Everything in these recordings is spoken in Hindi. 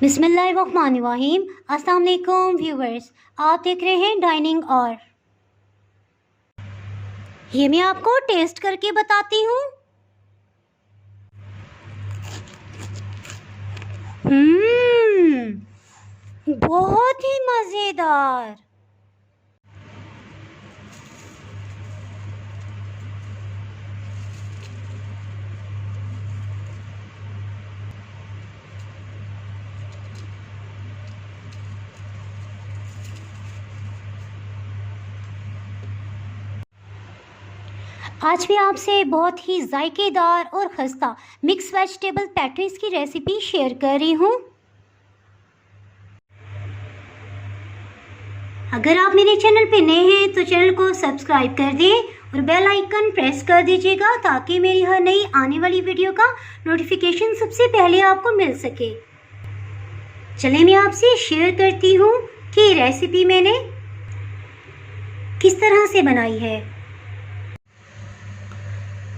बिस्मिल्लाहिर्रहमानिर्रहीम। अस्सलाम वालेकुम व्यूवर्स, आप देख रहे हैं डाइनिंग और ये मैं आपको टेस्ट करके बताती हूँ। बहुत ही मज़ेदार। आज भी आपसे बहुत ही जायकेदार और खस्ता मिक्स वेजिटेबल पैटीज की रेसिपी शेयर कर रही हूँ। अगर आप मेरे चैनल पे नए हैं तो चैनल को सब्सक्राइब कर दें और बेल आइकन प्रेस कर दीजिएगा ताकि मेरी हर नई आने वाली वीडियो का नोटिफिकेशन सबसे पहले आपको मिल सके। चलिए मैं आपसे शेयर करती हूँ कि रेसिपी मैंने किस तरह से बनाई है।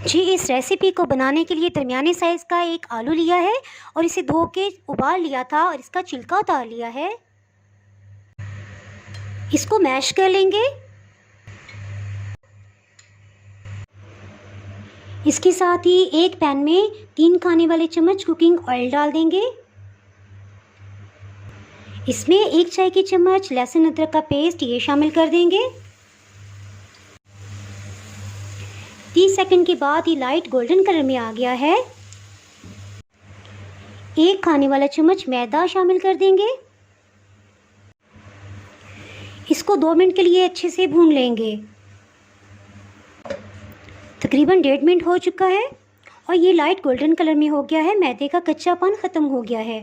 जी, इस रेसिपी को बनाने के लिए दरमियाने साइज़ का एक आलू लिया है और इसे धो के उबाल लिया था और इसका छिलका उतार लिया है। इसको मैश कर लेंगे। इसके साथ ही एक पैन में 3 खाने वाले चम्मच कुकिंग ऑयल डाल देंगे। इसमें 1 चाय की चम्मच लहसुन अदरक का पेस्ट ये शामिल कर देंगे। 30 सेकंड के बाद ये लाइट गोल्डन कलर में आ गया है। 1 खाने वाला चम्मच मैदा शामिल कर देंगे। इसको 2 मिनट के लिए अच्छे से भून लेंगे। तकरीबन 1.5 मिनट हो चुका है और ये लाइट गोल्डन कलर में हो गया है। मैदे का कच्चापन ख़त्म हो गया है।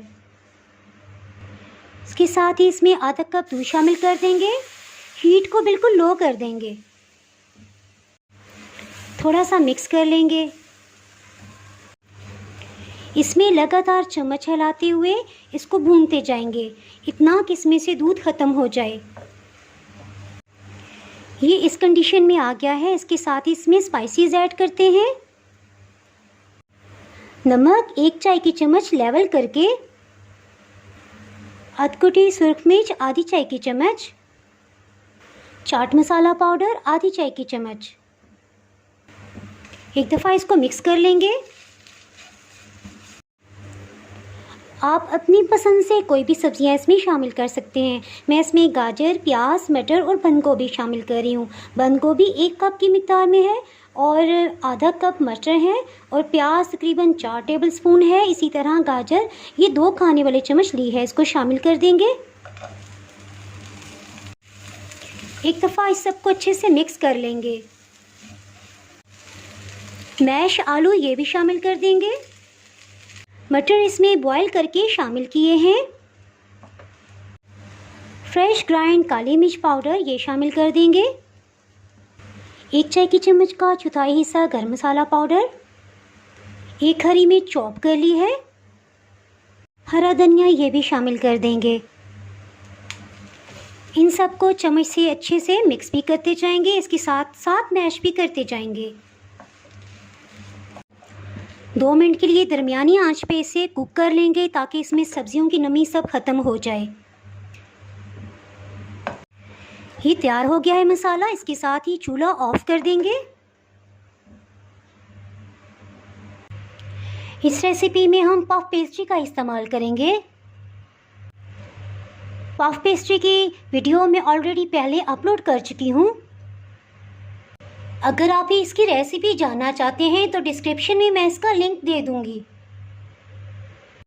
इसके साथ ही इसमें आधा कप दूध शामिल कर देंगे। हीट को बिल्कुल लो कर देंगे। थोड़ा सा मिक्स कर लेंगे। इसमें लगातार चम्मच हिलाते हुए इसको भूनते जाएंगे इतना कि इसमें से दूध ख़त्म हो जाए। ये इस कंडीशन में आ गया है। इसके साथ ही इसमें स्पाइसेस ऐड करते हैं। नमक 1 चाय की चम्मच लेवल करके, अधकुटी सुर्ख मिर्च आधी चाय की चम्मच, चाट मसाला पाउडर आधी चाय की चम्मच। एक दफ़ा इसको मिक्स कर लेंगे। आप अपनी पसंद से कोई भी सब्जियां इसमें शामिल कर सकते हैं। मैं इसमें गाजर, प्याज, मटर और बंद गोभी शामिल कर रही हूँ। बंद गोभी 1 कप की मिकदार में है और आधा कप मटर है और प्याज तकरीबन 4 टेबलस्पून है। इसी तरह गाजर ये 2 खाने वाले चम्मच ली है, इसको शामिल कर देंगे। एक दफ़ा इस सबको अच्छे से मिक्स कर लेंगे। मैश आलू ये भी शामिल कर देंगे। मटर इसमें बॉईल करके शामिल किए हैं। फ्रेश ग्राइंड काली मिर्च पाउडर ये शामिल कर देंगे। 1 चाय की चम्मच का चौथाई हिस्सा गरम मसाला पाउडर, 1 हरी मिर्च चॉप कर ली है। हरा धनिया ये भी शामिल कर देंगे। इन सबको चम्मच से अच्छे से मिक्स भी करते जाएंगे। इसके साथ साथ मैश भी करते जाएंगे। 2 मिनट के लिए दरमियानी आंच पे इसे कुक कर लेंगे ताकि इसमें सब्जियों की नमी सब ख़त्म हो जाए। ये तैयार हो गया है मसाला। इसके साथ ही चूल्हा ऑफ कर देंगे। इस रेसिपी में हम पफ पेस्ट्री का इस्तेमाल करेंगे। पफ पेस्ट्री की वीडियो मैं ऑलरेडी पहले अपलोड कर चुकी हूँ। अगर आप इसकी रेसिपी जानना चाहते हैं तो डिस्क्रिप्शन में मैं इसका लिंक दे दूंगी।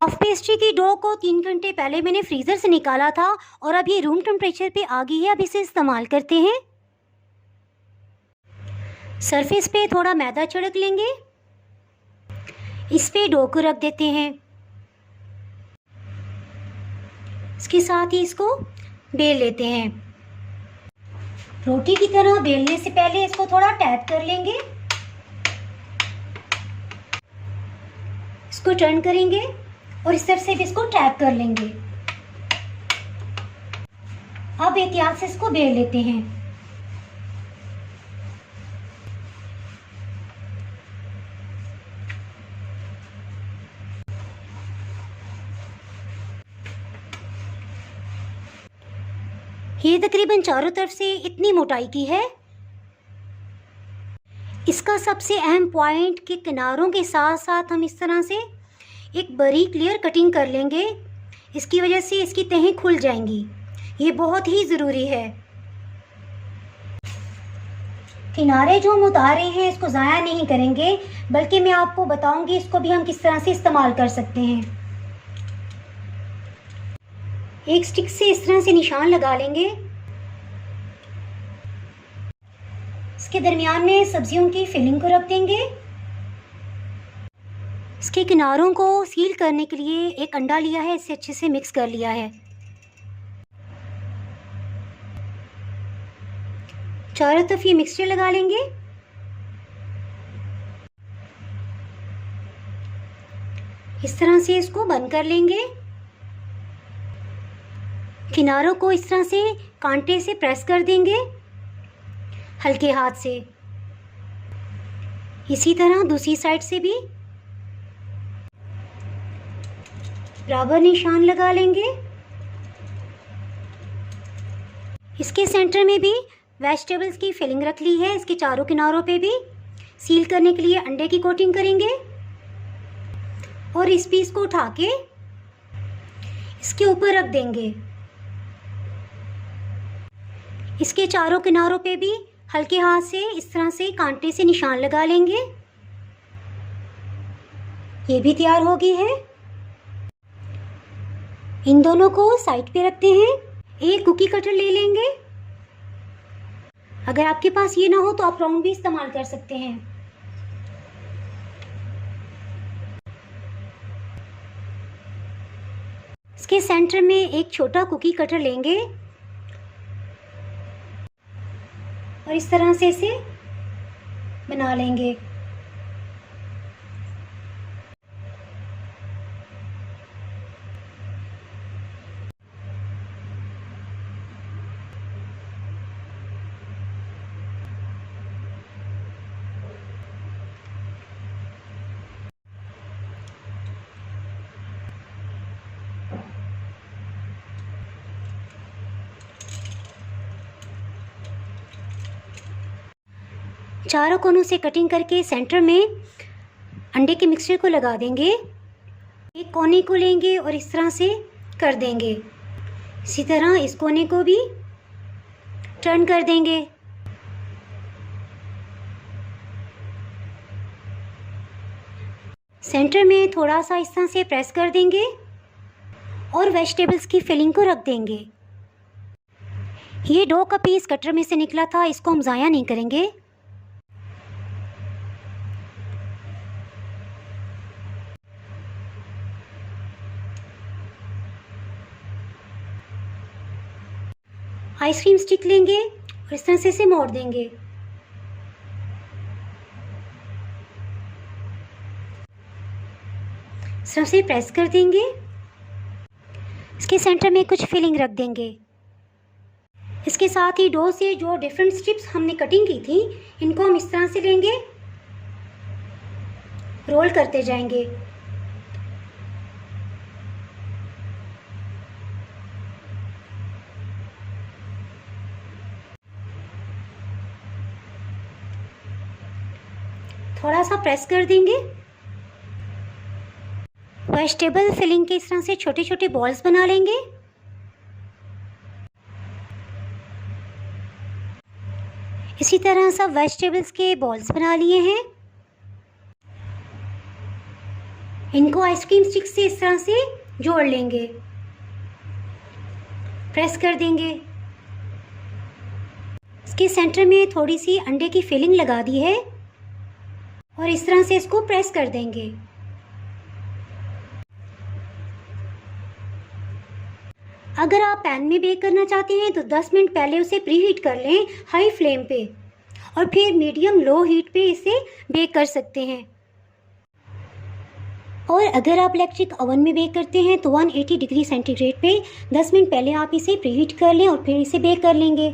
पफ पेस्ट्री की डो को 3 घंटे पहले मैंने फ्रीज़र से निकाला था और अब ये रूम टेम्परेचर पे आ गई है। अब इसे इस्तेमाल करते हैं। सरफेस पे थोड़ा मैदा छिड़क लेंगे। इस पे डो को रख देते हैं। इसके साथ ही इसको बेल लेते हैं। रोटी की तरह बेलने से पहले इसको थोड़ा टैप कर लेंगे। इसको टर्न करेंगे और इस तरफ से भी इसको टैप कर लेंगे। अब एहतियात से इसको बेल लेते हैं। ये तकरीबन चारों तरफ से इतनी मोटाई की है। इसका सबसे अहम पॉइंट कि किनारों के साथ साथ हम इस तरह से एक बारीक लेयर कटिंग कर लेंगे। इसकी वजह से इसकी तहें खुल जाएंगी, ये बहुत ही ज़रूरी है। किनारे जो हम उतारे हैं इसको ज़ाया नहीं करेंगे, बल्कि मैं आपको बताऊंगी इसको भी हम किस तरह से इस्तेमाल कर सकते हैं। एक स्टिक से इस तरह से निशान लगा लेंगे। इसके दरमियान में सब्जियों की फिलिंग को रख देंगे। इसके किनारों को सील करने के लिए एक अंडा लिया है, इसे अच्छे से मिक्स कर लिया है। चारों तरफ ये मिक्सचर लगा लेंगे। इस तरह से इसको बंद कर लेंगे। किनारों को इस तरह से कांटे से प्रेस कर देंगे हल्के हाथ से। इसी तरह दूसरी साइड से भी बराबर निशान लगा लेंगे। इसके सेंटर में भी वेजिटेबल्स की फिलिंग रख ली है। इसके चारों किनारों पे भी सील करने के लिए अंडे की कोटिंग करेंगे और इस पीस को उठा के इसके ऊपर रख देंगे। इसके चारों किनारों पे भी हल्के हाथ से इस तरह से कांटे से निशान लगा लेंगे। ये भी तैयार हो गई है। इन दोनों को साइड पे रखते हैं। एक कुकी कटर ले लेंगे। अगर आपके पास ये ना हो तो आप राउंड भी इस्तेमाल कर सकते हैं। इसके सेंटर में एक छोटा कुकी कटर लेंगे और इस तरह से इसे बना लेंगे। चारों कोनों से कटिंग करके सेंटर में अंडे के मिक्सचर को लगा देंगे। एक कोने को लेंगे और इस तरह से कर देंगे। इसी तरह इस कोने को भी टर्न कर देंगे। सेंटर में थोड़ा सा इस तरह से प्रेस कर देंगे और वेजिटेबल्स की फिलिंग को रख देंगे। ये डो का पीस कटर में से निकला था, इसको हम ज़ाया नहीं करेंगे। आइसक्रीम स्टिक लेंगे और इस तरह से इसे मोड़ देंगे। इस तरह से प्रेस कर देंगे। इसके सेंटर में कुछ फिलिंग रख देंगे। इसके साथ ही डो से जो डिफरेंट स्ट्रिप्स हमने कटिंग की थी, इनको हम इस तरह से लेंगे, रोल करते जाएंगे। थोड़ा सा प्रेस कर देंगे। वेजिटेबल फिलिंग के इस तरह से छोटे छोटे बॉल्स बना लेंगे। इसी तरह सब वेजिटेबल्स के बॉल्स बना लिए हैं। इनको आइसक्रीम स्टिक से इस तरह से जोड़ लेंगे, प्रेस कर देंगे। इसके सेंटर में थोड़ी सी अंडे की फिलिंग लगा दी है और इस तरह से इसको प्रेस कर देंगे। अगर आप पैन में बेक करना चाहते हैं तो 10 मिनट पहले उसे प्रीहीट कर लें हाई फ्लेम पे, और फिर मीडियम लो हीट पे इसे बेक कर सकते हैं। और अगर आप इलेक्ट्रिक ओवन में बेक करते हैं तो 180 डिग्री सेंटीग्रेड पे 10 मिनट पहले आप इसे प्रीहीट कर लें और फिर इसे बेक कर लेंगे।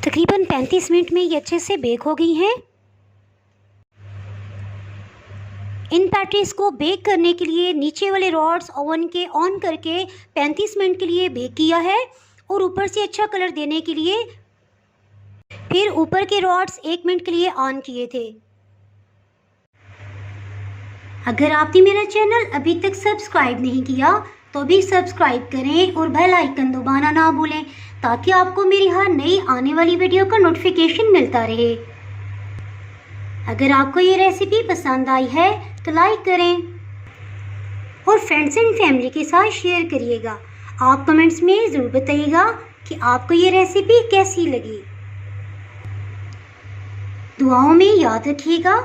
तकरीबन 35 मिनट में ये अच्छे से बेक हो गई हैं। इन पैटीज़ को बेक करने के लिए नीचे वाले रॉड्स ओवन के ऑन करके 35 मिनट के लिए बेक किया है और ऊपर से अच्छा कलर देने के लिए फिर ऊपर के रॉड्स 1 मिनट के लिए ऑन किए थे। अगर आपने मेरा चैनल अभी तक सब्सक्राइब नहीं किया तो भी सब्सक्राइब करें और बेल आइकन दबाना ना भूलें ताकि आपको मेरी हर नई आने वाली वीडियो का नोटिफिकेशन मिलता रहे। अगर आपको ये रेसिपी पसंद आई है तो लाइक करें और फ्रेंड्स एंड फैमिली के साथ शेयर करिएगा। आप कमेंट्स में ज़रूर बताइएगा कि आपको ये रेसिपी कैसी लगी। दुआओं में याद रखिएगा।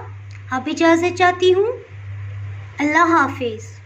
अब इजाज़त चाहती हूँ। अल्लाह हाफिज़।